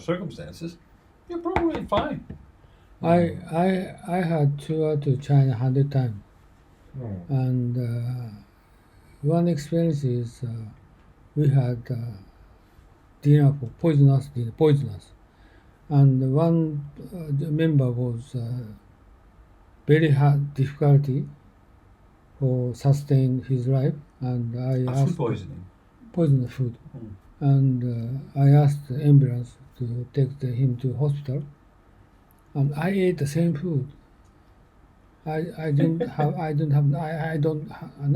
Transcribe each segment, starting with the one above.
circumstances, you're probably fine. I had toured to China 100 times, and one experience is we had dinner for poisonous, and one member was very hard difficulty for sustain his life, and I asked Food poisoning. poisonous food, and I asked the ambulance to take him to hospital, and I ate the same food. I don't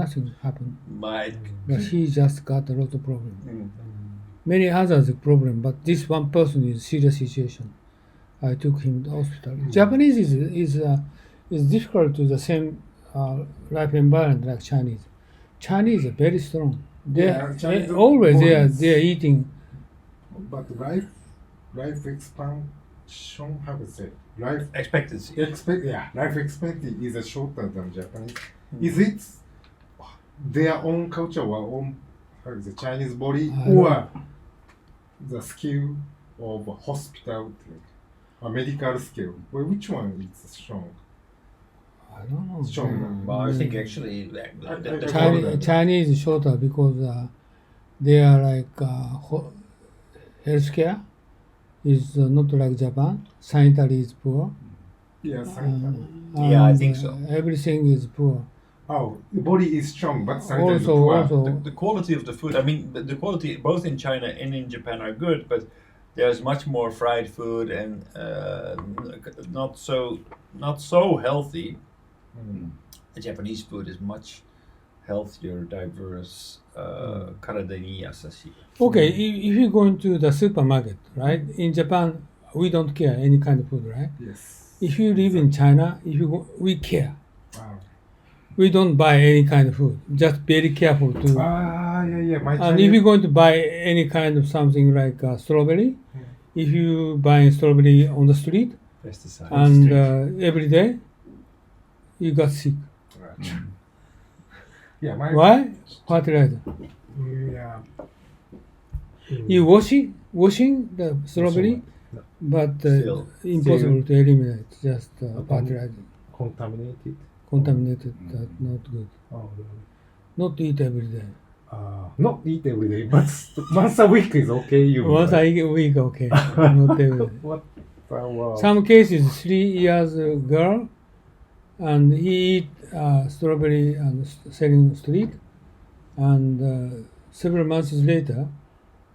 nothing happened, But but he just got a lot of problem. Many others problem, but this one person is serious situation. I took him to hospital. Japanese is difficult to the same life environment like Chinese. Chinese are very strong. Chinese Always they boys. are eating. But life expansion, how to say, life expectancy. life expectancy is shorter than Japanese. Is it their own culture or own the Chinese body or the skill of hospital, a medical skill? Well, which one is strong? I don't know. Stronger. Well, I think actually the Chinese is shorter because they are like healthcare is not like Japan. Sanitary is poor. Yes. Yeah, I think so. Everything is poor. Oh, the body is strong, but sanitary is Also, poor. the quality of the food. I mean, the quality both in China and in Japan are good, but there's much more fried food and not so healthy. The Japanese food is much healthier, diverse. 体に優しい. Okay, if you go into the supermarket, right? In Japan, we don't care any kind of food, right? Yes. If you live in China, we care. Wow. We don't buy any kind of food. Just very careful to. Yeah. And if you're going to buy any kind of something like strawberry, if you buy strawberry on the street Pesticide. and every day, you got sick. Yeah, Why? Fertilizer. Yeah. You washing the strawberry, but Still. impossible to eliminate. Just fertilizer. Contaminated. That not good. Oh, really? Not eat every day. Not eat every day, but once a week is okay. Once a week, okay. Not every day. What? Some cases, 3 years girl, and he eat strawberry and selling street, and several months later,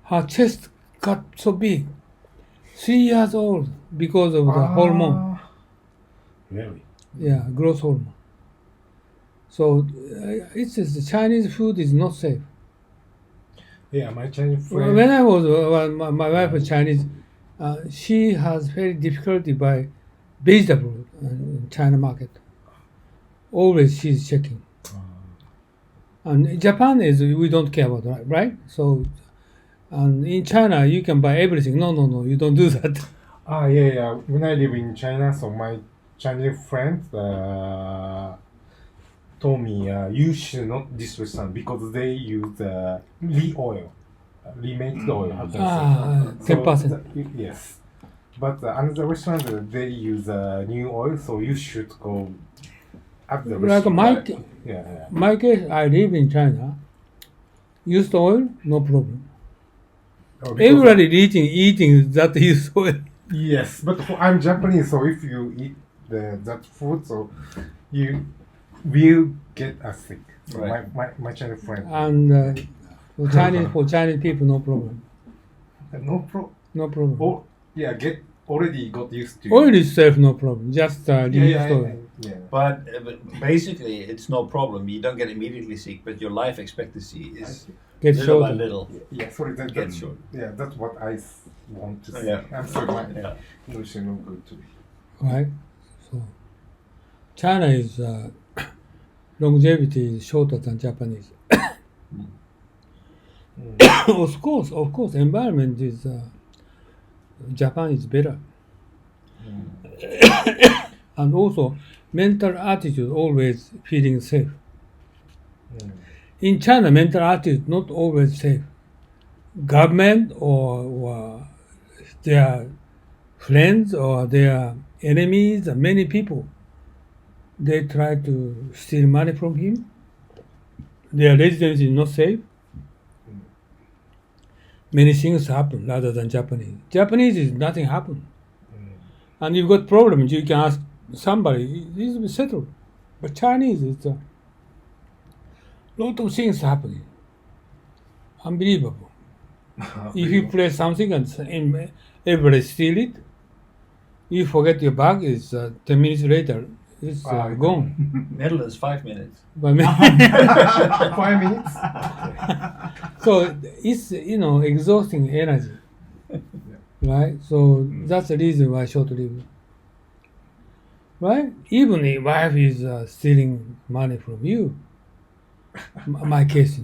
her chest got so big. 3 years old because of the hormone. Really? Yeah, growth hormone. So it's just the Chinese food is not safe. Yeah, my Chinese friend. When I was my wife was Chinese, she has very difficulty by vegetable in China market. Always she's checking. And Japan is we don't care about that, right? So, and in China you can buy everything. No, you don't do that. Yeah. When I live in China, so my Chinese friend told me you should not disrespect because they use oil, remade oil. How can I say? 10%. Yes. But another restaurant they use new oil, so you should go at the Like restaurant. my case, I live in China. Used oil, no problem. Everybody eating that used oil. Yes, but I'm Japanese, so if you eat that food, so you will get sick. So Right. my Chinese friend. And for Chinese people, no problem. No problem. No problem. Oh, yeah, already got used to. Oil itself, no problem. Just used oil. Yeah. But basically, it's no problem. You don't get immediately sick, but your life expectancy is Get little by shorter. little. Yeah, sorry, Get short. Yeah, that's what I want to say. Yeah. I'm sorry, my Yeah. English is not good to me. Right? So, China is longevity is shorter than Japanese. Of course, environment is Japan is better, and also mental attitude always feeling safe. In China, mental attitude not always safe. Government or their friends or their enemies, many people, they try to steal money from him. Their residence is not safe. Many things happen rather than Japanese. Japanese is nothing happen. And you've got problems, you can ask somebody, this will be settled. But Chinese, it's a lot of things happening. Unbelievable. If you play something and everybody steal it, you forget your bag, it's 10 minutes later, it's gone. Netherlands 5 minutes. But 5 minutes? so it's exhausting energy, right? So that's the reason why short lived, right? Even if wife is stealing money from you, my case,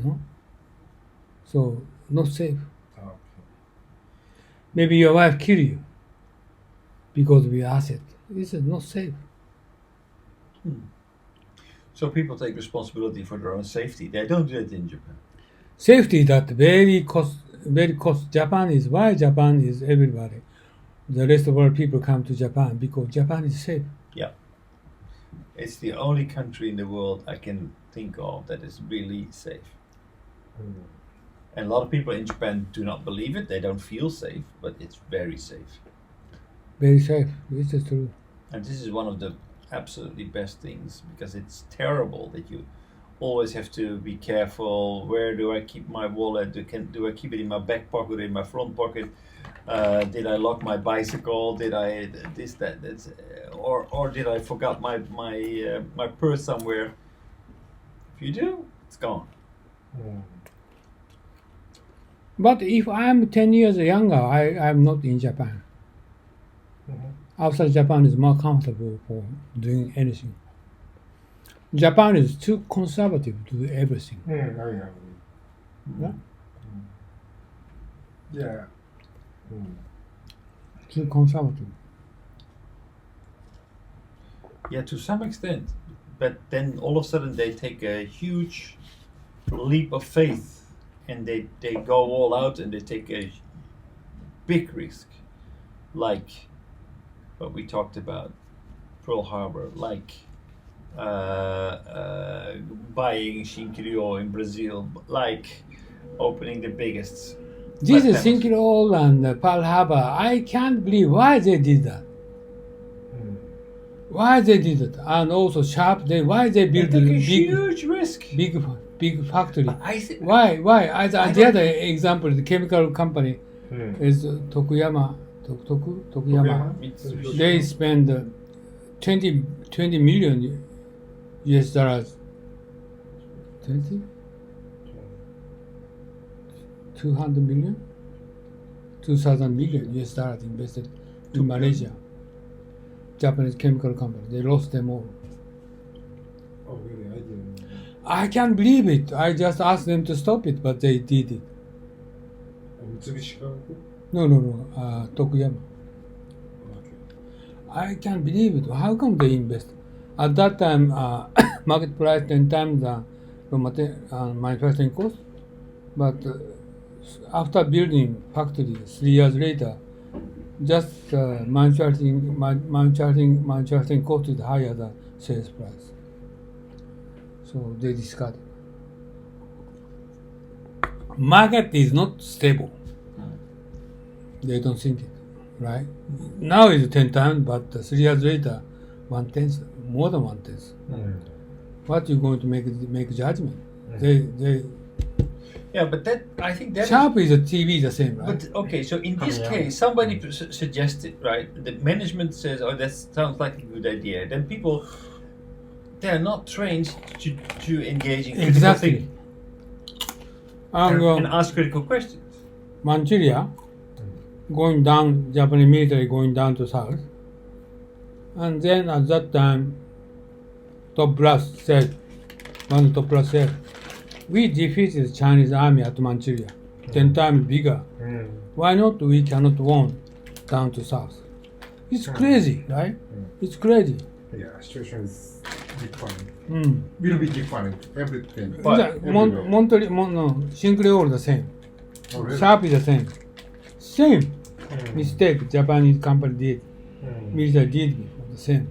so not safe. Okay. Maybe your wife kill you because we asset. This is not safe. So people take responsibility for their own safety. They don't do it in Japan. Safety that very cost. Japan is why Japan is everybody. The rest of the world people come to Japan because Japan is safe. Yeah. It's the only country in the world I can think of that is really safe. And a lot of people in Japan do not believe it. They don't feel safe, but it's very safe. Very safe. This is true. And this is one of the absolutely best things, because it's terrible that you always have to be careful. Where do I keep my wallet? Do I keep it in my back pocket or in my front pocket? Did I lock my bicycle? Did I this that that's or did I forgot my purse somewhere? If you do, it's gone. But if I'm 10 years younger, I'm not in Japan. Outside Japan is more comfortable for doing anything. Japan is too conservative to do everything. Yeah. Too conservative. Yeah, to some extent. But then all of a sudden they take a huge leap of faith and they go all out and they take a big risk. Like what we talked about, Pearl Harbor, like buying Shinkirio in Brazil, like opening the biggest. This is Sinkiro and Pearl Harbor. I can't believe why they did that. Why they did it, and also Sharp. Why they built a huge risk, big factory? Why? The other example, the chemical company is Tokuyama. They spend 20 million US dollars. 200 million? 2,000 million US dollars invested in Malaysia. Japanese chemical company. They lost them all. Oh, really? I didn't know. I can't believe it. I just asked them to stop it, but they did it. Mitsubishi Chemical? No. Tokuyama. Okay. I can't believe it. How come they invest? At that time, market price 10 times the manufacturing cost. But after building factory 3 years later, just manufacturing cost is higher than sales price. So they discarded. Market is not stable. They don't think it, right? Now it's 10 times, but 3 years later, 1/10, more than 1/10. What you going to make judgment? Yeah, but that I think that Sharp is a TV the same, right? But okay, so in this case, somebody suggested, right? The management says, "Oh, that sounds like a good idea." Then people, they are not trained to engage in critical thinking and ask critical questions. Manchuria, going down, Japanese military going down to south, and then at that time, one top brass said, we defeated Chinese army at Manchuria, 10 times bigger. Why not we cannot won down to south? It's crazy, right? It's crazy. Yeah, situation is different. Will be different. Everything. Sinclair all the same. Oh, really? Sharp is the same. Same. mistake Japanese company did, military did before the same.